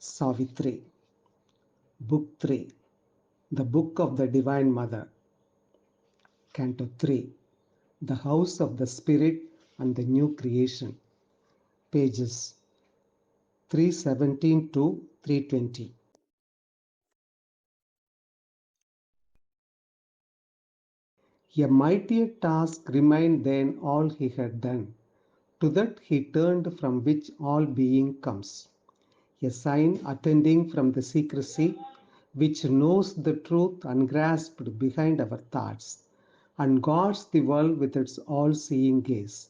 Savitri, Book 3, The Book of the Divine Mother, Canto 3, The House of the Spirit and the New Creation, pages 317 to 320. A mightier task remained than all he had done. To that he turned from which all being comes. A sign attending from the secrecy which knows the truth ungrasped behind our thoughts, and guards the world with its all-seeing gaze.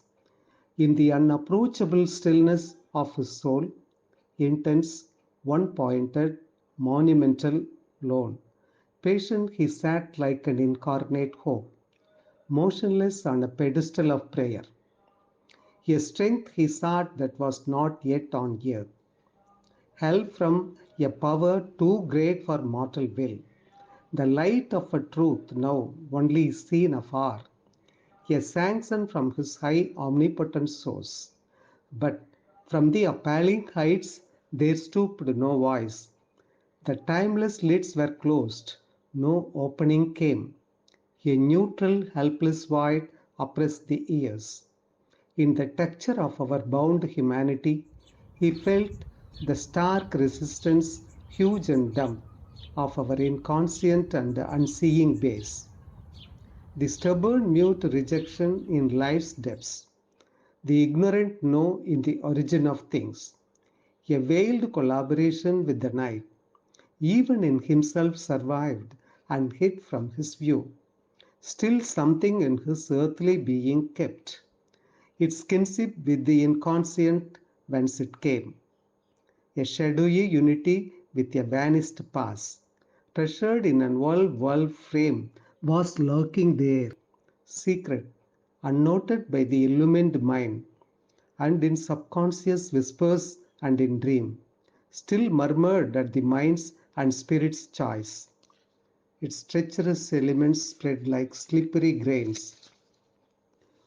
In the unapproachable stillness of his soul, intense, one-pointed, monumental, lone, patient he sat like an incarnate hope, motionless on a pedestal of prayer. A strength he sought that was not yet on earth, help from a power too great for mortal will, the light of a truth now only seen afar, a sanction from his high omnipotent source. But from the appalling heights there stooped no voice. The timeless lids were closed, no opening came. A neutral, helpless void oppressed the ears. In the texture of our bound humanity, he felt the stark resistance, huge and dumb, of our inconscient and unseeing base. The stubborn mute rejection in life's depths, the ignorant no in the origin of things, a veiled collaboration with the night, even in himself survived and hid from his view. Still something in his earthly being kept its kinship with the inconscient whence it came, a shadowy unity with a vanished past, treasured in an world frame, was lurking there, secret, unnoted by the illumined mind, and in subconscious whispers and in dream, still murmured at the mind's and spirit's choice. Its treacherous elements spread like slippery grains,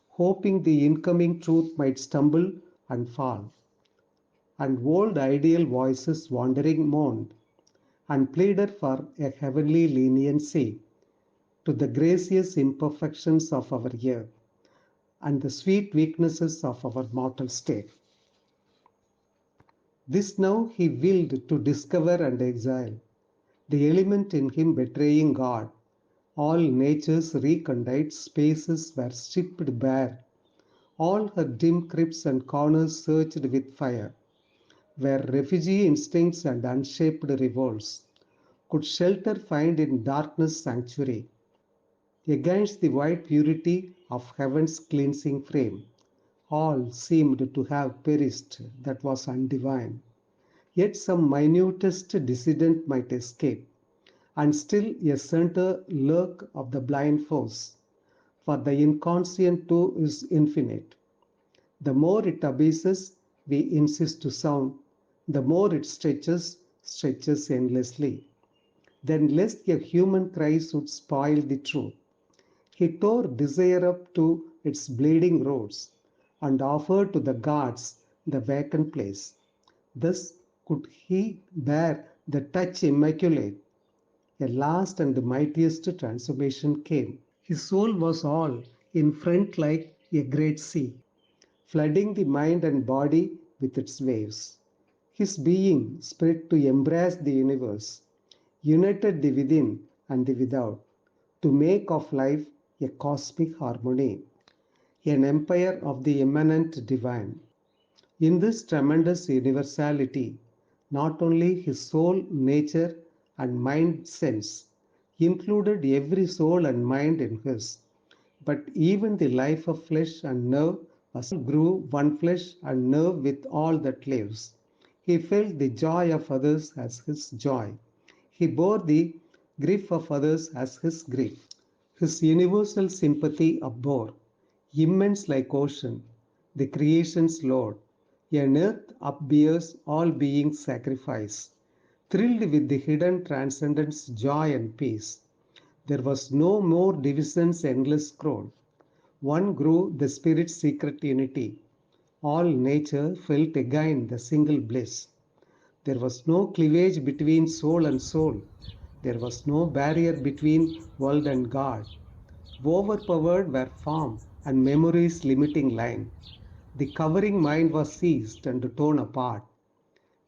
hoping the incoming truth might stumble and fall. And old ideal voices wandering moaned and pleaded for a heavenly leniency to the gracious imperfections of our earth and the sweet weaknesses of our mortal state. This now he willed to discover and exile, the element in him betraying God. All nature's recondite spaces were stripped bare, all her dim crypts and corners searched with fire, where refugee instincts and unshaped revolts could shelter find in darkness sanctuary, against the white purity of heaven's cleansing frame. All seemed to have perished that was undivine. Yet some minutest dissident might escape, and still a center lurk of the blind force, for the inconscient too is infinite. The more it abases, we insist to sound, the more it stretches endlessly. Then lest a human cry should spoil the truth, he tore desire up to its bleeding roads and offered to the gods the vacant place. Thus could he bear the touch immaculate. A last and mightiest transformation came. His soul was all in front like a great sea, flooding the mind and body with its waves. His being spread to embrace the universe, united the within and the without, to make of life a cosmic harmony, an empire of the immanent divine. In this tremendous universality, not only his soul, nature, and mind sense included every soul and mind in his, but even the life of flesh and nerve was grew one flesh and nerve with all that lives. He felt the joy of others as his joy. He bore the grief of others as his grief. His universal sympathy upbore, immense like ocean, the creation's Lord. An earth upbears all beings' sacrifice, thrilled with the hidden transcendence, joy and peace. There was no more division's endless scroll. One grew the spirit's secret unity. All nature felt again the single bliss. There was no cleavage between soul and soul. There was no barrier between world and God. Overpowered were form and memory's limiting line. The covering mind was seized and torn apart.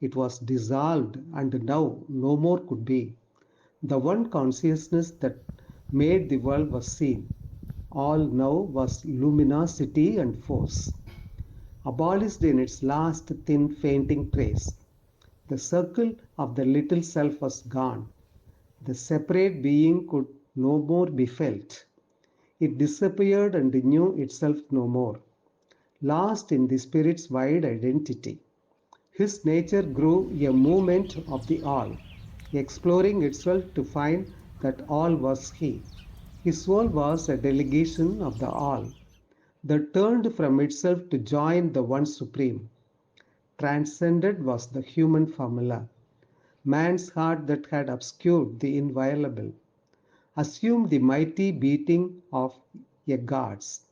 It was dissolved and now no more could be. The one consciousness that made the world was seen. All now was luminosity and force, abolished in its last thin fainting trace. The circle of the little self was gone. The separate being could no more be felt. It disappeared and knew itself no more, lost in the spirit's wide identity. His nature grew a movement of the all, exploring itself to find that all was he. His soul was a delegation of the all, that turned from itself to join the one supreme. Transcended was the human formula. Man's heart that had obscured the inviolable, assumed the mighty beating of a god's.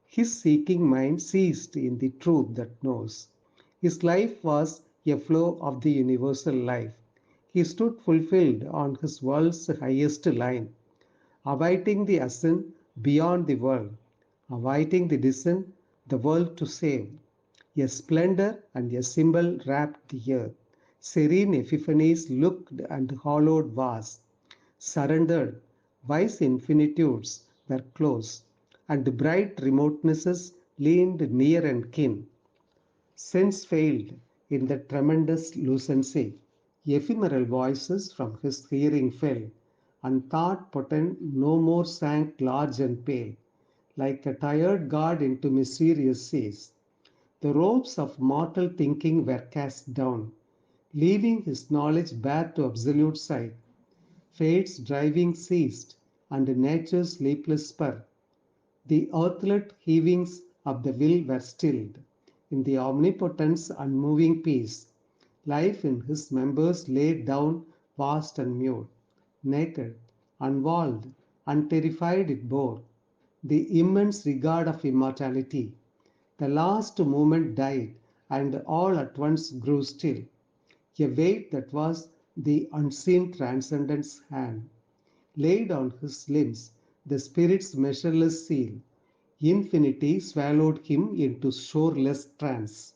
His seeking mind ceased in the truth that knows. His life was a flow of the universal life. He stood fulfilled on his world's highest line, awaiting the ascent beyond the world, awaiting the descent the world to save. A splendor and a symbol wrapped the earth. Serene epiphanies looked and hollowed vast, surrendered, wise infinitudes were close, and bright remotenesses leaned near and kin. Sense failed in the tremendous lucency. Ephemeral voices from his hearing fell, and thought potent no more sank large and pale, like a tired god into mysterious seas. The ropes of mortal thinking were cast down, leaving his knowledge bare to absolute sight. Fate's driving ceased, and nature's sleepless spur. The earthlet heavings of the will were stilled. In the omnipotent's unmoving peace, life in his members laid down vast and mute. Naked, unwalled, unterrified it bore the immense regard of immortality. The last moment died, and all at once grew still. A weight that was the unseen transcendent's hand laid on his limbs the spirit's measureless seal. Infinity swallowed him into shoreless trance.